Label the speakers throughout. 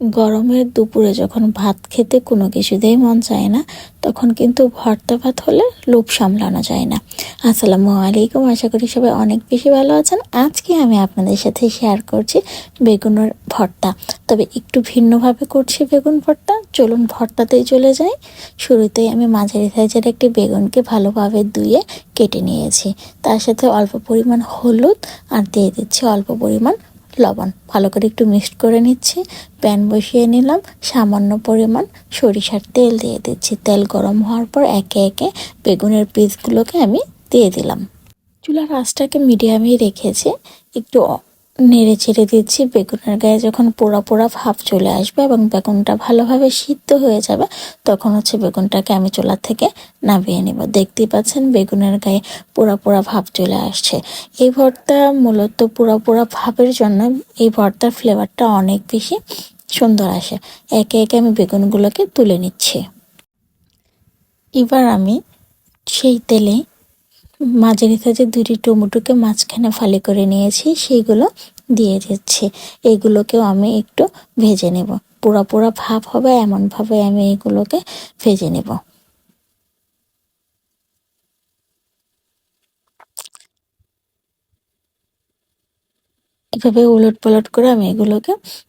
Speaker 1: গরমের দুপুরে যখন ভাত খেতে কোনো কিছুতেই মন চায় না, তখন কিন্তু ভর্তা ভাত হলে লোভ সামলানো যায় না। আসসালামু আলাইকুম, আশা করি সবাই অনেক বেশি ভালো আছেন। আজকে আমি আপনাদের সাথে শেয়ার করছি বেগুনের ভর্তা, তবে একটু ভিন্নভাবে করছি বেগুন ভর্তা। চলুন ভর্তাতেই চলে যাই। শুরুতেই আমি মাঝারি সাইজের একটি বেগুনকে ভালোভাবে ধুয়ে কেটে নিয়েছি। তার সাথে অল্প পরিমাণ হলুদ আর দিয়ে দিচ্ছি অল্প পরিমাণ লবণ। ভালো করে একটু মিক্সড করে নিচ্ছি। প্যান বসিয়ে নিলাম, সামান্য পরিমাণ সরিষার তেল দিয়ে দিচ্ছি। তেল গরম হওয়ার পর একে একে বেগুনের পিসগুলোকে আমি দিয়ে দিলাম। চুলার আঁচটাকে মিডিয়ামেই রেখেছি, একটু নেড়ে চেড়ে দিচ্ছি। বেগুনের গায়ে যখন পোড়া পোড়া ভাব চলে আসবে এবং বেগুনটা ভালোভাবে সিদ্ধ হয়ে যাবে, তখন বেগুনটাকে আমি চুলা থেকে নামিয়ে নেব। দেখতেই পাচ্ছেন বেগুনের গায়ে পোড়া পোড়া ভাব চলে আসছে। এই ভর্তা মূলত পোড়া পোড়া ভাবের জন্য এই ভর্তার ফ্লেভারটা অনেক বেশি সুন্দর আসে। একে একে আমি বেগুনগুলোকে তুলে নিচ্ছি। এবার আমি সেই তেলে মাঝারি সাইজের দুটি টমেটোকে মাঝখানে ফালি করে নিয়েছি, সেইগুলো দিয়ে দিচ্ছি। এইগুলোকেও আমি একটু ভেজে নেব। পোড়া পোড়া ভাব হবে এমনভাবে আমি এগুলোকে ভেজে নেব। এভাবে উলট পালট করে আমি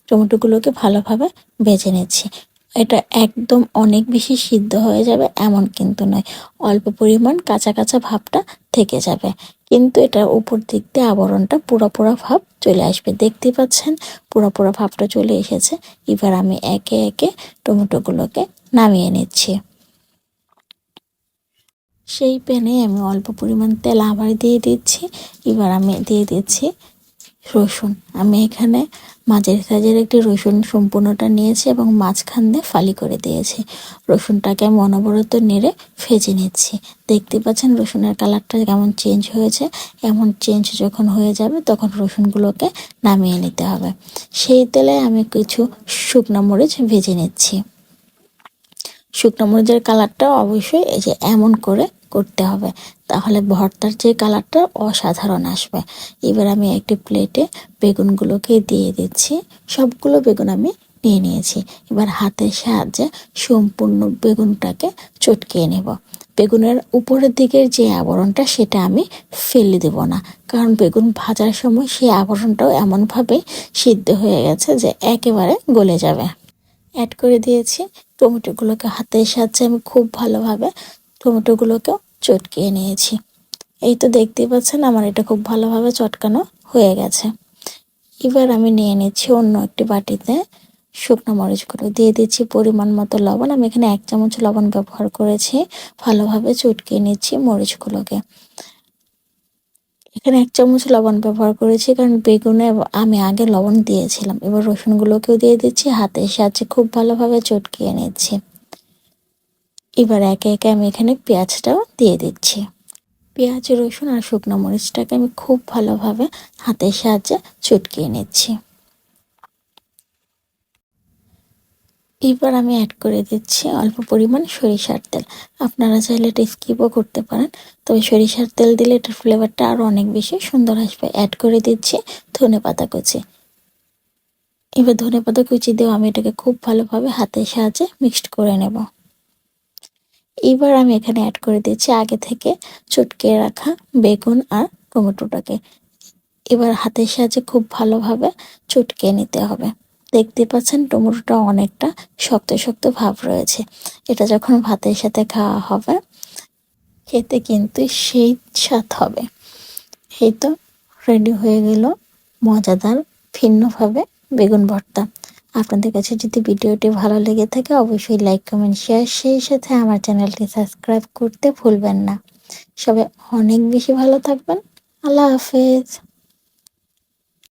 Speaker 1: টমেটোগুলোকে ভালোভাবে ভেজে নিচ্ছি। এটা একদম অনেক বেশি সিদ্ধ হয়ে যাবে এমন কিন্তু নয়, অল্প পরিমাণ কাঁচা কাঁচা ভাবটা থেকে যাবে, কিন্তু এটার উপর দিক দিয়ে আবরণটা পোড়া পোড়া ভাব চলে আসবে। দেখতে পাচ্ছেন পোড়া পোড়া ভাবটা চলে এসেছে। এবার আমি একে একে টমেটোগুলোকে নামিয়ে নিচ্ছি। সেই প্যানে আমি অল্প পরিমাণ তেল আবার দিয়ে দিচ্ছি। এবার আমি দিয়ে দিচ্ছি রসুন। আমি এখানে মাঝারি সাইজের একটি রসুন সম্পূর্ণটা নিয়েছি এবং মাঝখান দিয়ে ফালি করে দিয়েছি। রসুনটাকে আমি অনবরত নেড়ে ভেজে নিচ্ছি। দেখতে পাচ্ছেন রসুনের কালারটা কেমন চেঞ্জ হয়েছে। এমন চেঞ্জ যখন হয়ে যাবে তখন রসুনগুলোকে নামিয়ে নিতে হবে। সেই তেলে আমি কিছু শুকনো মরিচ ভেজে নিচ্ছি। শুকনো মরিচের কালারটা অবশ্যই এই যে এমন করে করতে হবে, তাহলে ভর্তার যে কালারটা অসাধারণ আসবে। এবার আমি একটি প্লেটে বেগুনগুলোকে দিয়ে দিচ্ছি। সবগুলো বেগুন আমি নিয়ে নিয়েছি। এবার হাতের সাহায্যে সম্পূর্ণ বেগুনটাকে চটকিয়ে নেব। বেগুনের উপরের দিকের যে আবরণটা সেটা আমি ফেলে দেব না, কারণ বেগুন ভাজার সময় সেই আবরণটাও এমনভাবে সিদ্ধ হয়ে গেছে যে একেবারে গলে যাবে। অ্যাড করে দিয়েছি টমেটোগুলোকে। হাতের সাহায্যে আমি খুব ভালোভাবে টমেটোগুলোকেও চটকিয়ে নিয়েছি। এই তো দেখতেই পাচ্ছেন আমার এটা খুব ভালোভাবে চটকানো হয়ে গেছে। এবার আমি নিয়ে নিচ্ছি অন্য একটি বাটিতে শুকনো মরিচগুলো, দিয়ে দিচ্ছি পরিমাণ মতো লবণ। আমি এখানে 1 চামচ লবণ ব্যবহার করেছি। ভালোভাবে চটকিয়ে নিচ্ছি মরিচগুলোকে। এখানে 1 চামচ লবণ ব্যবহার করেছি, কারণ বেগুনে আমি আগে লবণ দিয়েছিলাম। এবার রসুনগুলোকেও দিয়ে দিচ্ছি, হাতের সাহায্যে খুব ভালোভাবে চটকিয়ে নিচ্ছি। এবার একে একে আমি এখানে পেঁয়াজটাও দিয়ে দিচ্ছি। পেঁয়াজ, রসুন আর শুকনো মরিচটাকে আমি খুব ভালোভাবে হাতের সাহায্যে চটকিয়ে নিচ্ছি। এবার আমি অ্যাড করে দিচ্ছি অল্প পরিমাণ সরিষার তেল। আপনারা চাইলে এটা স্কিপও করতে পারেন, তবে সরিষার তেল দিলে এটার ফ্লেভারটা আরও অনেক বেশি সুন্দর আসবে। অ্যাড করে দিচ্ছি ধনেপাতা কুচি। এবার ধনেপাতা কুচি দিয়েও আমি এটাকে খুব ভালোভাবে হাতের সাহায্যে মিক্সড করে নেব। এবার আমি এখানে অ্যাড করে দিচ্ছি আগে থেকে চটকে রাখা বেগুন আর টমেটোটাকে। এবার হাতের সাহায্যে খুব ভালোভাবে চটকে নিতে হবে। দেখতে পাচ্ছেন টমেটোটা অনেকটা শক্ত শক্ত ভাব রয়েছে। এটা যখন ভাতের সাথে খাওয়া হবে খেতে কিন্তু সেই স্বাদ হবে। এই তো রেডি হয়ে গেল মজাদার ভিন্নভাবে বেগুন ভর্তা। আপনাদের কাছে যদি ভিডিওটি ভালো লেগে থাকে অবশ্যই লাইক, কমেন্ট, শেয়ার, সেই সাথে আমার চ্যানেলটি সাবস্ক্রাইব করতে ভুলবেন না। সবাই অনেক বেশি ভালো থাকবেন। আল্লাহ হাফেজ।